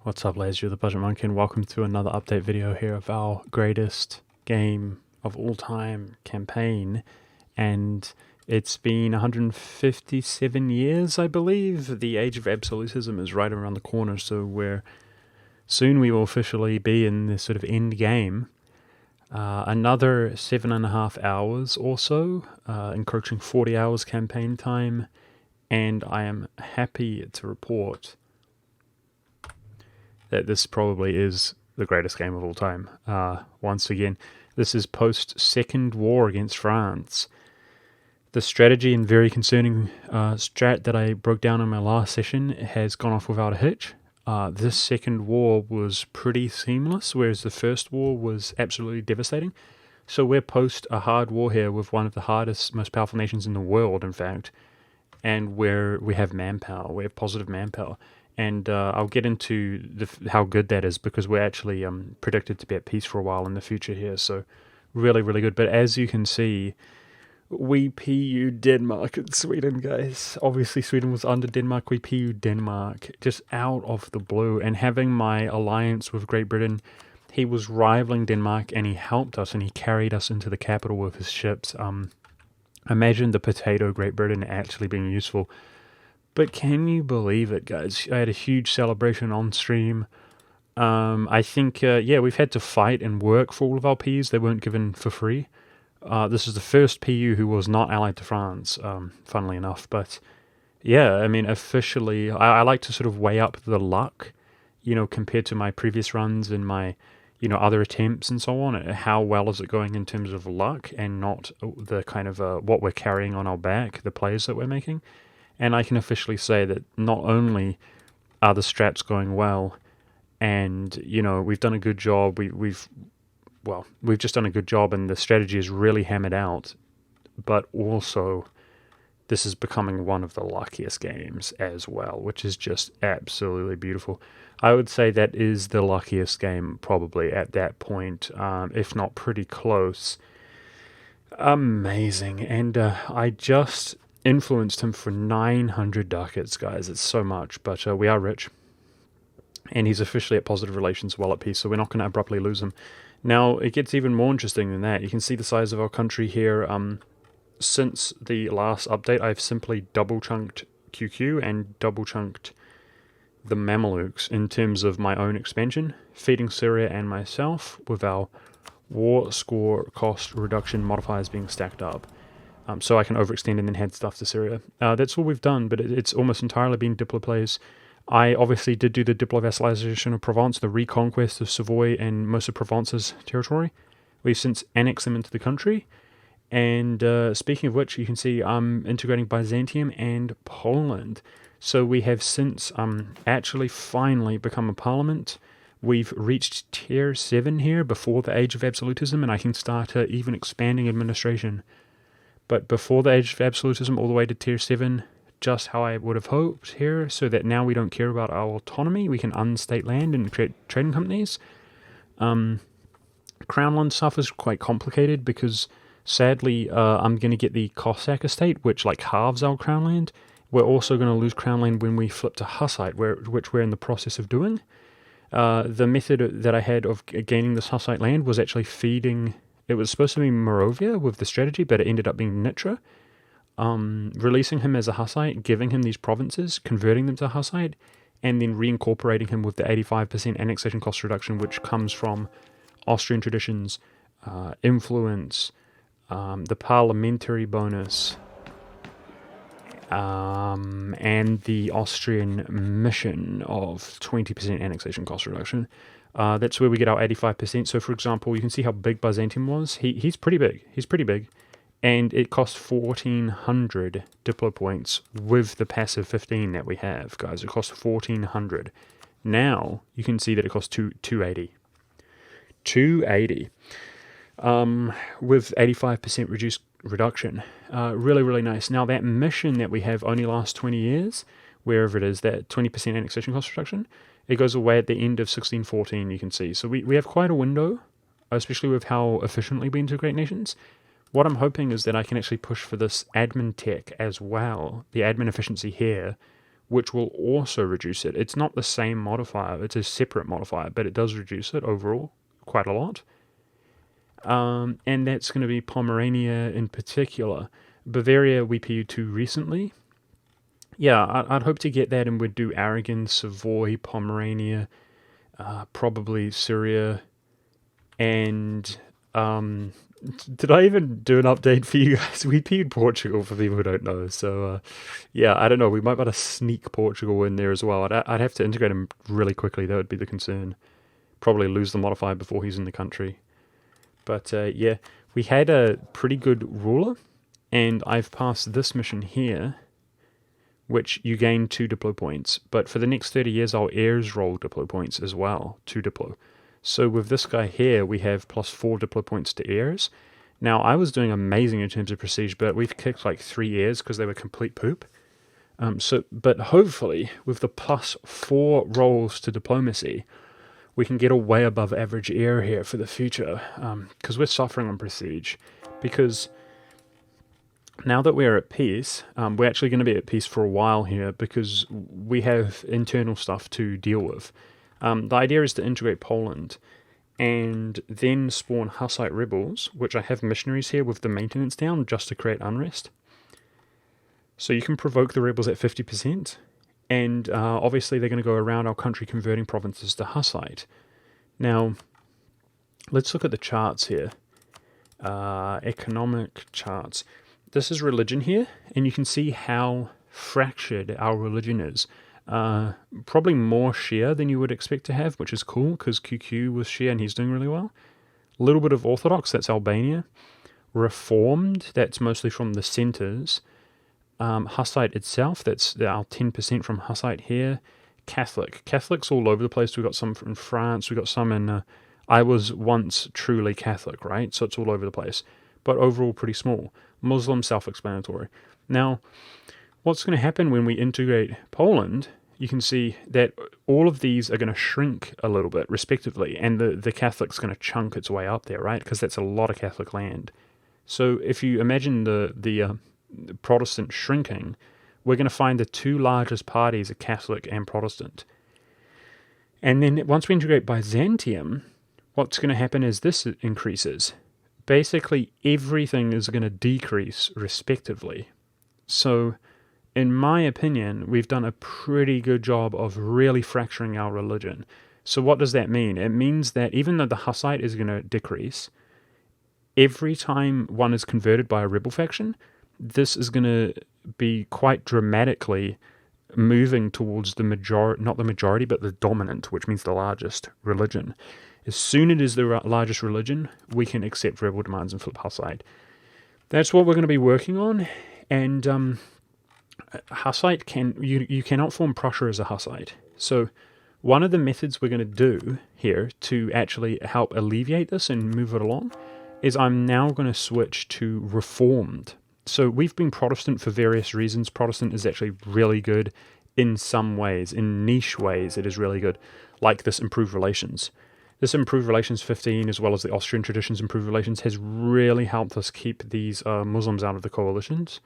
What's up, lads? You're the Budget Monkey, and welcome to another update video here of our greatest game of all time campaign. And it's been 157 years, I believe. The age of absolutism is right around the corner, so soon we will officially be in this sort of end game. Another 7.5 hours or so, encroaching 40 hours campaign time, and I am happy to report that this probably is the greatest game of all time. Once again, this is post-Second War against France. The strategy and very concerning strat that I broke down in my last session has gone off without a hitch. This Second War was pretty seamless, whereas the First War was absolutely devastating. So we're post a hard war here with one of the hardest, most powerful nations in the world, in fact, and we have manpower, we have positive manpower. And I'll get into how good that is, because we're actually predicted to be at peace for a while in the future here. So really, really good. But as you can see, we PU Denmark and Sweden, guys. Obviously, Sweden was under Denmark. We PU Denmark just out of the blue. And having my alliance with Great Britain, he was rivaling Denmark, and he helped us, and he carried us into the capital with his ships. Imagine the potato Great Britain actually being useful. But can you believe it, guys? I had a huge celebration on stream. I think, we've had to fight and work for all of our PUs. They weren't given for free. This is the first PU who was not allied to France, funnily enough. But, yeah, I mean, officially, I like to sort of weigh up the luck, compared to my previous runs and my, other attempts and so on. How well is it going in terms of luck, and not the kind of what we're carrying on our back, the plays that we're making. And I can officially say that not only are the strats going well, and we've done a good job. We've just done a good job, and the strategy is really hammered out. But also, this is becoming one of the luckiest games as well, which is just absolutely beautiful. I would say that is the luckiest game probably at that point, if not pretty close. Amazing, and I just influenced him for 900 ducats, guys. It's so much, but we are rich, and he's officially at positive relations while at peace, so we're not going to abruptly lose him. Now, it gets even more interesting than that. You can see the size of our country here. Since the last update, I've simply double-chunked QQ and double-chunked the Mamelukes in terms of my own expansion, feeding Syria and myself with our war score cost reduction modifiers being stacked up. So I can overextend and then head stuff to Syria. That's all we've done, but it's almost entirely been Diplo plays. I obviously did do the Diplo vassalization of Provence, the reconquest of Savoy and most of Provence's territory. We've since annexed them into the country. And speaking of which, you can see I'm integrating Byzantium and Poland. So we have since actually finally become a parliament. We've reached tier 7 here before the age of absolutism, and I can start even expanding administration. But before the age of absolutism, all the way to tier 7, just how I would have hoped here, so that now we don't care about our autonomy. We can unstate land and create trading companies. Crown land stuff is quite complicated, because sadly I'm going to get the Cossack estate, which halves our crown land. We're also going to lose crown land when we flip to Hussite, which we're in the process of doing. The method that I had of gaining this Hussite land was actually feeding. It was supposed to be Moravia with the strategy, but it ended up being Nitra. Releasing him as a Hussite, giving him these provinces, converting them to Hussite, and then reincorporating him with the 85% annexation cost reduction, which comes from Austrian traditions, influence, the parliamentary bonus, and the Austrian mission of 20% annexation cost reduction. That's where we get our 85%. So, for example, you can see how big Byzantium was. He's pretty big. He's pretty big. And it cost 1,400 Diplo points with the passive 15 that we have, guys. It cost 1,400. Now, you can see that it costs 280. 280. With 85% reduction. Really, really nice. Now, that mission that we have only lasts 20 years, wherever it is, that 20% annexation cost reduction. It goes away at the end of 1614, you can see. So we have quite a window, especially with how efficiently we integrate nations. What I'm hoping is that I can actually push for this admin tech as well, the admin efficiency here, which will also reduce it. It's not the same modifier, it's a separate modifier, but it does reduce it overall quite a lot. And that's going to be Pomerania in particular. Bavaria we PU'd to recently. Yeah, I'd hope to get that, and we'd do Aragon, Savoy, Pomerania, probably Syria, and did I even do an update for you guys? We PU'd Portugal for people who don't know. So yeah, I don't know. We might be able to sneak Portugal in there as well. I'd have to integrate him really quickly. That would be the concern. Probably lose the modifier before he's in the country. But yeah, we had a pretty good ruler, and I've passed this mission here, which you gain 2 diplo points. But for the next 30 years, our heirs roll diplo points as well, 2 diplo. So with this guy here, we have plus 4 diplo points to heirs. Now, I was doing amazing in terms of prestige, but we've kicked like 3 heirs because they were complete poop. But hopefully, with the plus 4 rolls to diplomacy, we can get a way above average heir here for the future, because we're suffering on prestige. Because now that we're at peace, we're actually going to be at peace for a while here because we have internal stuff to deal with. The idea is to integrate Poland and then spawn Hussite rebels, which I have missionaries here with the maintenance down just to create unrest. So you can provoke the rebels at 50%, and obviously they're going to go around our country converting provinces to Hussite. Now, let's look at the charts here. Economic charts. This is religion here, and you can see how fractured our religion is. Probably more Shia than you would expect to have, which is cool, because QQ was Shia and he's doing really well. A little bit of Orthodox, that's Albania. Reformed, that's mostly from the centres. Hussite itself, that's our 10% from Hussite here. Catholics all over the place. We've got some in France, we've got some in... I was once truly Catholic, right? So it's all over the place. But overall pretty small. Muslim, self-explanatory. Now, what's going to happen when we integrate Poland, you can see that all of these are going to shrink a little bit, respectively, and the Catholic's going to chunk its way up there, right? Because that's a lot of Catholic land. So if you imagine the Protestant shrinking, we're going to find the 2 largest parties are Catholic and Protestant. And then once we integrate Byzantium, what's going to happen is this increases. Basically, everything is going to decrease respectively. So, in my opinion, we've done a pretty good job of really fracturing our religion. So what does that mean? It means that even though the Hussite is going to decrease, every time one is converted by a rebel faction, this is going to be quite dramatically moving towards the majority, not the majority, but the dominant, which means the largest religion. As soon as it is the largest religion, we can accept rebel demands and flip Hussite. That's what we're going to be working on. And Hussite you cannot form Prussia as a Hussite. So one of the methods we're going to do here to actually help alleviate this and move it along is I'm now going to switch to Reformed. So we've been Protestant for various reasons. Protestant is actually really good in some ways. In niche ways, it is really good. Like this improved relations. This improved relations 15, as well as the Austrian traditions improved relations, has really helped us keep these Muslims out of the coalitions.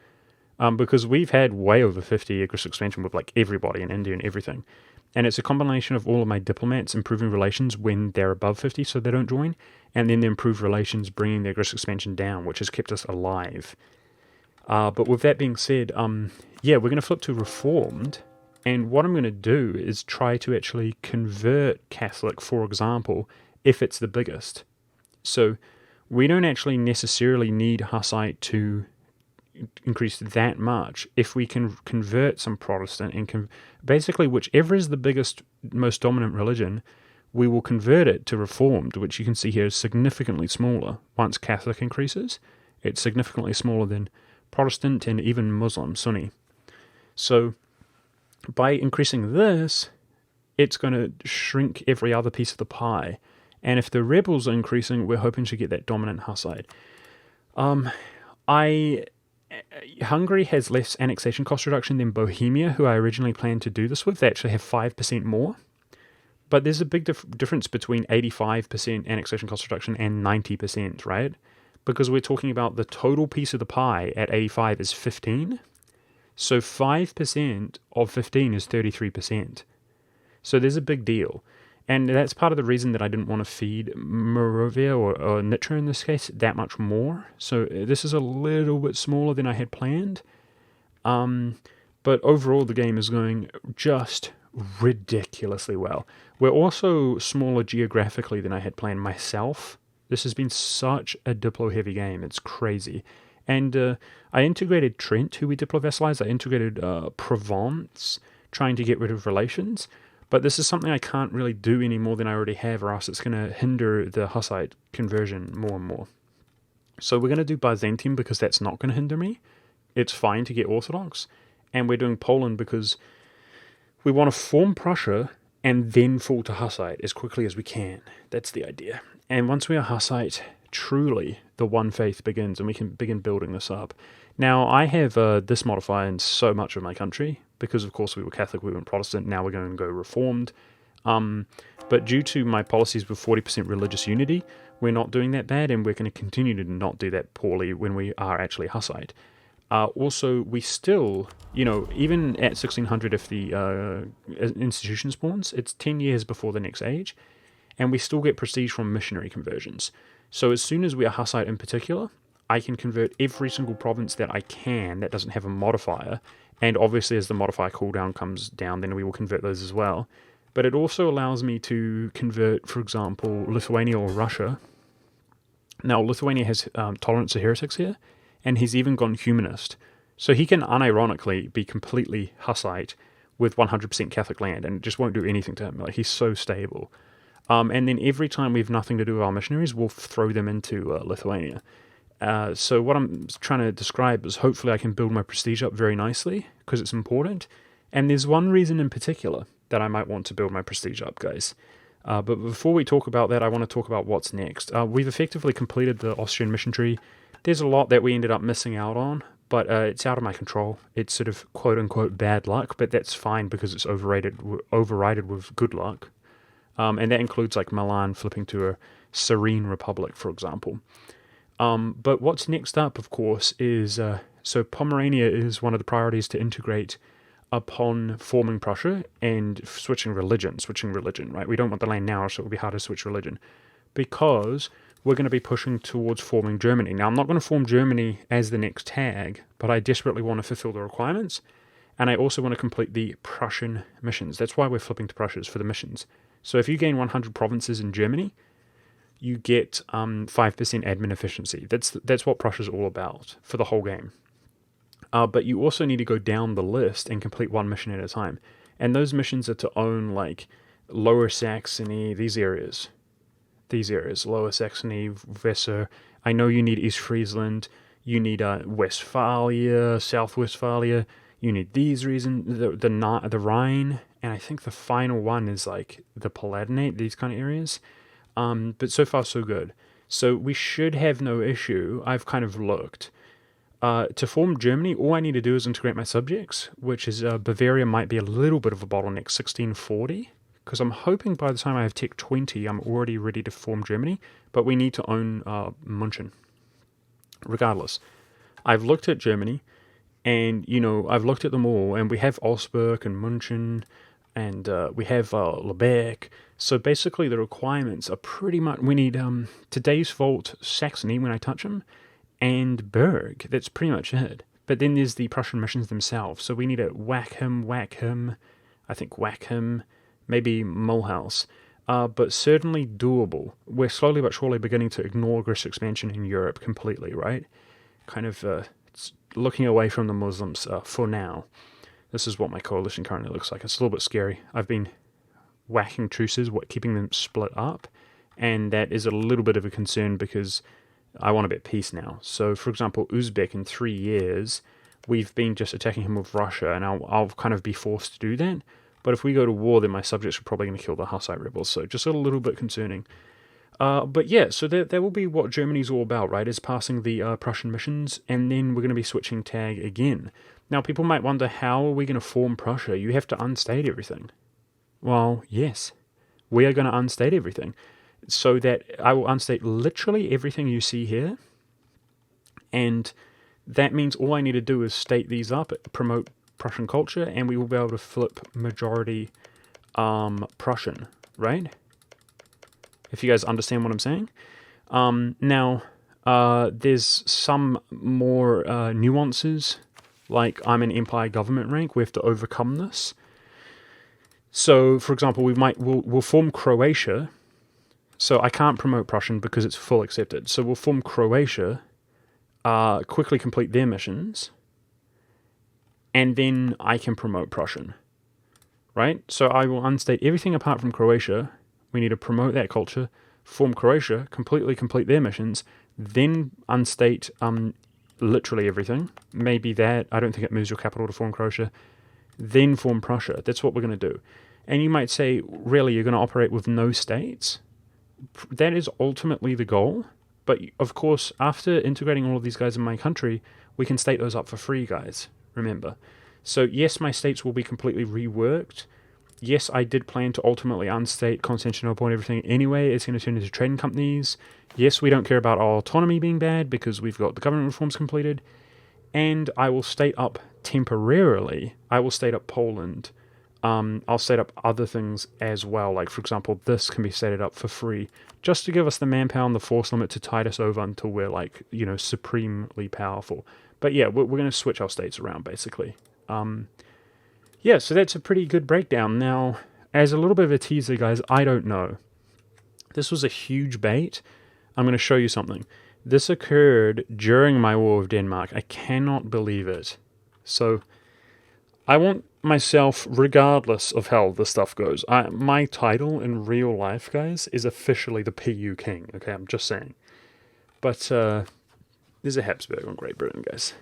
Because we've had way over 50 aggressive expansion with like everybody in India and everything. And it's a combination of all of my diplomats improving relations when they're above 50 so they don't join, and then the improved relations bringing the aggressive expansion down, which has kept us alive. But with that being said, yeah, we're going to flip to Reformed. And what I'm going to do is try to actually convert Catholic, for example, if it's the biggest. So we don't actually necessarily need Hussite to increase that much. If we can convert some Protestant and basically whichever is the biggest, most dominant religion, we will convert it to Reformed, which you can see here is significantly smaller. Once Catholic increases, it's significantly smaller than Protestant and even Muslim, Sunni. So by increasing this, it's going to shrink every other piece of the pie. And if the rebels are increasing, we're hoping to get that dominant Hussite. Hungary has less annexation cost reduction than Bohemia, who I originally planned to do this with. They actually have 5% more. But there's a big difference between 85% annexation cost reduction and 90%, right? Because we're talking about the total piece of the pie at 85 is 15. So 5% of 15 is 33%. So there's a big deal. And that's part of the reason that I didn't want to feed Moravia or Nitra in this case that much more. So this is a little bit smaller than I had planned. But overall, the game is going just ridiculously well. We're also smaller geographically than I had planned myself. This has been such a Diplo-heavy game. It's crazy. And I integrated Trent, who we Diplo-vassalized. I integrated Provence, trying to get rid of relations. But this is something I can't really do any more than I already have, or else it's going to hinder the Hussite conversion more and more. So we're going to do Byzantium because that's not going to hinder me. It's fine to get Orthodox. And we're doing Poland because we want to form Prussia and then fall to Hussite as quickly as we can. That's the idea. And once we are Hussite, truly the one faith begins, and we can begin building this up. Now, I have this modifier in so much of my country, because of course we were Catholic, we went Protestant, now we're going to go Reformed. But due to my policies with 40% religious unity, we're not doing that bad, and we're going to continue to not do that poorly when we are actually Hussite. Also, we still, even at 1600, if the institution spawns, it's 10 years before the next age, and we still get prestige from missionary conversions. So as soon as we are Hussite in particular, I can convert every single province that I can that doesn't have a modifier, and obviously as the modifier cooldown comes down, then we will convert those as well. But it also allows me to convert, for example, Lithuania or Russia. Now, Lithuania has tolerance to heretics here, and he's even gone humanist. So he can unironically be completely Hussite with 100% Catholic land, and it just won't do anything to him. Like, he's so stable. And then every time we have nothing to do with our missionaries, we'll throw them into Lithuania. So what I'm trying to describe is hopefully I can build my prestige up very nicely, because it's important. And there's one reason in particular that I might want to build my prestige up, guys. But before we talk about that, I want to talk about what's next. We've effectively completed the Austrian mission tree. There's a lot that we ended up missing out on, but it's out of my control. It's sort of quote-unquote bad luck, but that's fine because it's overrided with good luck. And that includes like Milan flipping to a serene republic, for example. But what's next up, of course, is so Pomerania is one of the priorities to integrate upon forming Prussia and switching religion, right? We don't want the land now, so it will be hard to switch religion, because we're going to be pushing towards forming Germany. Now, I'm not going to form Germany as the next tag, but I desperately want to fulfill the requirements, and I also want to complete the Prussian missions. That's why we're flipping to Prussia, for the missions. So if you gain 100 provinces in Germany, you get 5% admin efficiency. That's what Prussia's all about for the whole game. But you also need to go down the list and complete one mission at a time. And those missions are to own like Lower Saxony, these areas, Lower Saxony, Weser. I know you need East Friesland, you need Westphalia, South Westphalia, you need these reasons, the Rhine, and I think the final one is like the Palatinate, these kind of areas. But so far so good. So we should have no issue. I've kind of looked. To form Germany, all I need to do is integrate my subjects, which is Bavaria might be a little bit of a bottleneck, 1640, because I'm hoping by the time I have Tech 20, I'm already ready to form Germany, but we need to own München. Regardless, I've looked at Germany, and, I've looked at them all, and we have Augsburg and München, and we have Lubeck. So basically the requirements are pretty much, we need today's Volt Saxony when I touch them, and Berg. That's pretty much it. But then there's the Prussian missions themselves. So we need to whack him, maybe Mulhouse. But certainly doable. We're slowly but surely beginning to ignore aggressive expansion in Europe completely, right? Kind of looking away from the Muslims for now. This is what my coalition currently looks like. It's a little bit scary. I've been whacking truces, keeping them split up, and that is a little bit of a concern because I want a bit of peace now. So, for example, Uzbek in 3 years, we've been just attacking him with Russia, and I'll kind of be forced to do that. But if we go to war, then my subjects are probably going to kill the Hussite rebels, so just a little bit concerning. But yeah, so that will be what Germany's all about, right, is passing the Prussian missions, and then we're going to be switching tag again. Now, people might wonder, how are we going to form Prussia? You have to unstate everything. Well, yes, we are going to unstate everything. So that I will unstate literally everything you see here, and that means all I need to do is state these up, promote Prussian culture, and we will be able to flip majority Prussian, right? If you guys understand what I'm saying. Now, there's some more nuances, like I'm an empire government rank. We have to overcome this. So, for example, we'll form Croatia. So I can't promote Prussian because it's full accepted. So we'll form Croatia, quickly complete their missions, and then I can promote Prussian, right? So I will unstate everything apart from Croatia. We need to promote that culture, form Croatia, completely complete their missions, then unstate literally everything. Maybe that, I don't think it moves your capital to form Croatia. Then form Prussia. That's what we're going to do. And you might say, really, you're going to operate with no states? That is ultimately the goal. But of course, after integrating all of these guys in my country, we can state those up for free, guys. Remember. So yes, my states will be completely reworked. Yes, I did plan to ultimately unstate Constantinople and everything anyway. It's going to turn into trading companies. Yes, we don't care about our autonomy being bad because we've got the government reforms completed. And I will state up temporarily. I will state up Poland. I'll set up other things as well. Like, for example, this can be set up for free just to give us the manpower and the force limit to tide us over until we're, like, you know, supremely powerful. But yeah, we're going to switch our states around, basically. Yeah, so that's a pretty good breakdown. Now, as a little bit of a teaser, guys, I don't know. This was a huge bait. I'm going to show you something. This occurred during my war with Denmark. I cannot believe it. So, I want myself, regardless of how this stuff goes, my title in real life, guys, is officially the PU King. Okay, I'm just saying. But there's a Habsburg on Great Britain, guys.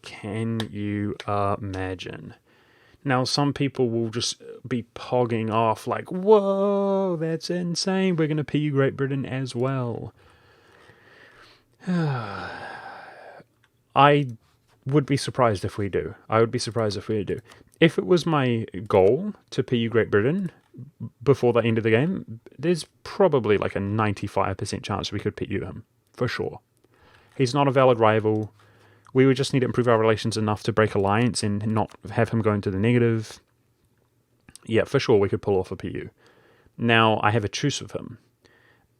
Can you imagine? Now, some people will just be pogging off like, whoa, that's insane. We're going to PU Great Britain as well. I would be surprised if we do. I would be surprised if we do. If it was my goal to PU Great Britain before the end of the game, there's probably like a 95% chance we could PU him, for sure. He's not a valid rival. We would just need to improve our relations enough to break alliance and not have him go into the negative. Yeah, for sure we could pull off a PU. Now, I have a truce with him.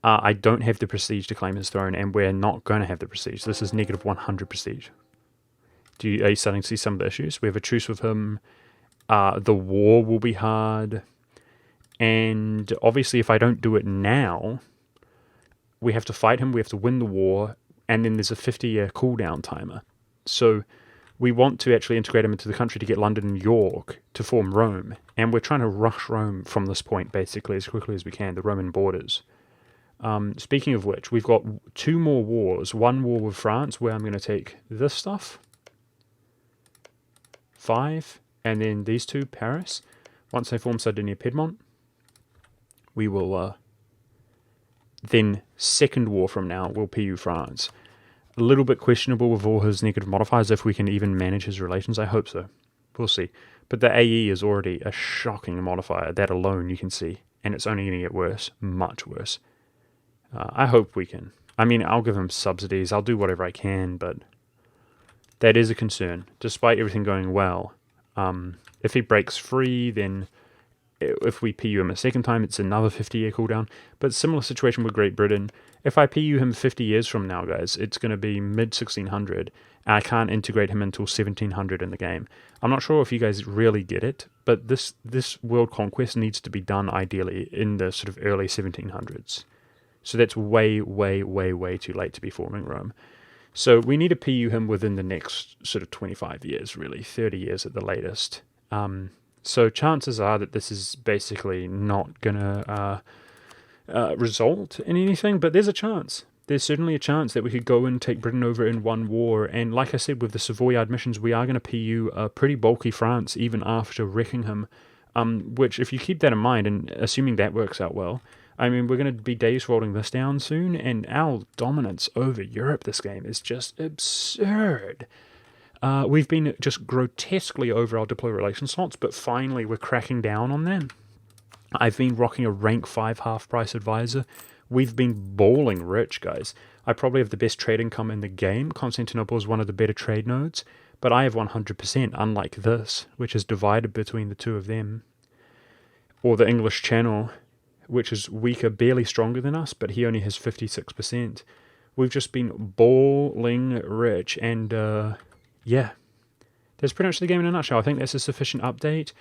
I don't have the prestige to claim his throne, and we're not going to have the prestige. This is negative 100 prestige. Are you starting to see some of the issues? We have a truce with him. The war will be hard. And obviously, if I don't do it now, we have to fight him, we have to win the war, and then there's a 50-year cooldown timer. So we want to actually integrate him into the country to get London and York to form Rome. And we're trying to rush Rome from this point, basically, as quickly as we can, the Roman borders. Speaking of which, we've got 2 more wars. One war with France, where I'm going to take this stuff. 5. And then these 2, Paris. Once they form Sardinia-Piedmont, we will... then second war from now, we'll PU France. A little bit questionable with all his negative modifiers, if we can even manage his relations. I hope so. We'll see. But the AE is already a shocking modifier. That alone you can see. And it's only going to get worse. Much worse. I hope we can. I mean, I'll give him subsidies. I'll do whatever I can, but that is a concern. Despite everything going well, if he breaks free, then if we PU him a second time, it's another 50-year cooldown. But similar situation with Great Britain. If I PU him 50 years from now, guys, it's going to be mid-1600, and I can't integrate him until 1700 in the game. I'm not sure if you guys really get it, but this world conquest needs to be done, ideally, in the sort of early 1700s. So that's way, way, way, way too late to be forming Rome. So we need to PU him within the next sort of 25 years, really, 30 years at the latest. So chances are that this is basically not going to result in anything, but there's a chance. There's certainly a chance that we could go and take Britain over in one war, and like I said, with the Savoyard missions, we are going to PU a pretty bulky France even after wrecking him, which, if you keep that in mind, and assuming that works out well, I mean, we're going to be days rolling this down soon, and our dominance over Europe this game is just absurd. We've been just grotesquely over our deploy relation slots, but finally we're cracking down on them. I've been rocking a rank 5 half-price advisor. We've been balling rich, guys. I probably have the best trade income in the game. Constantinople is one of the better trade nodes, but I have 100%, unlike this, which is divided between the two of them. Or the English Channel, which is weaker, barely stronger than us, but he only has 56%. We've just been balling rich, and yeah, that's pretty much the game in a nutshell. I think that's a sufficient update.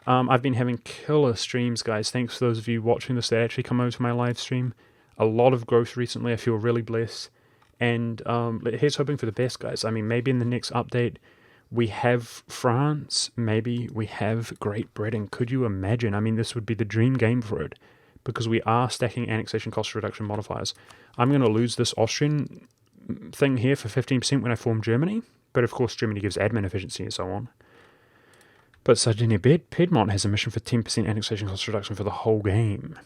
I've been having killer streams, guys. Thanks for those of you watching this that actually come over to my live stream. A lot of growth recently. I feel really blessed. And here's hoping for the best, guys. I mean, maybe in the next update we have France. Maybe we have Great Britain. Could you imagine? I mean, this would be the dream game for it, because we are stacking annexation cost reduction modifiers. I'm going to lose this Austrian thing here for 15% when I form Germany. But of course, Germany gives admin efficiency and so on. But Sardinia Piedmont has a mission for 10% annexation cost reduction for the whole game.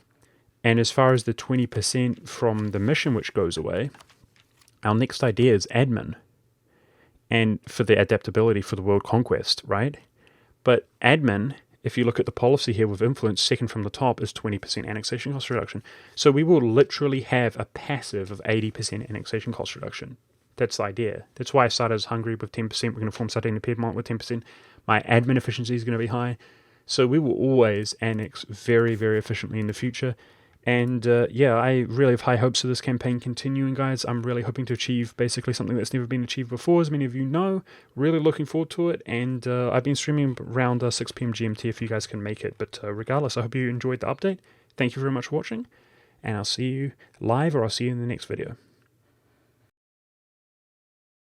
And as far as the 20% from the mission which goes away, our next idea is admin. And for the adaptability for the world conquest, right? But admin, if you look at the policy here with influence, second from the top, is 20% annexation cost reduction. So we will literally have a passive of 80% annexation cost reduction. That's the idea. That's why I started as Hungary with 10%. We're going to form Sardinia Piedmont with 10%. My admin efficiency is going to be high. So we will always annex very, very efficiently in the future. And yeah, I really have high hopes of this campaign continuing, guys. I'm really hoping to achieve basically something that's never been achieved before, as many of you know. Really looking forward to it. And I've been streaming around 6 p.m. GMT if you guys can make it. But regardless, I hope you enjoyed the update. Thank you very much for watching. And I'll see you live, or I'll see you in the next video.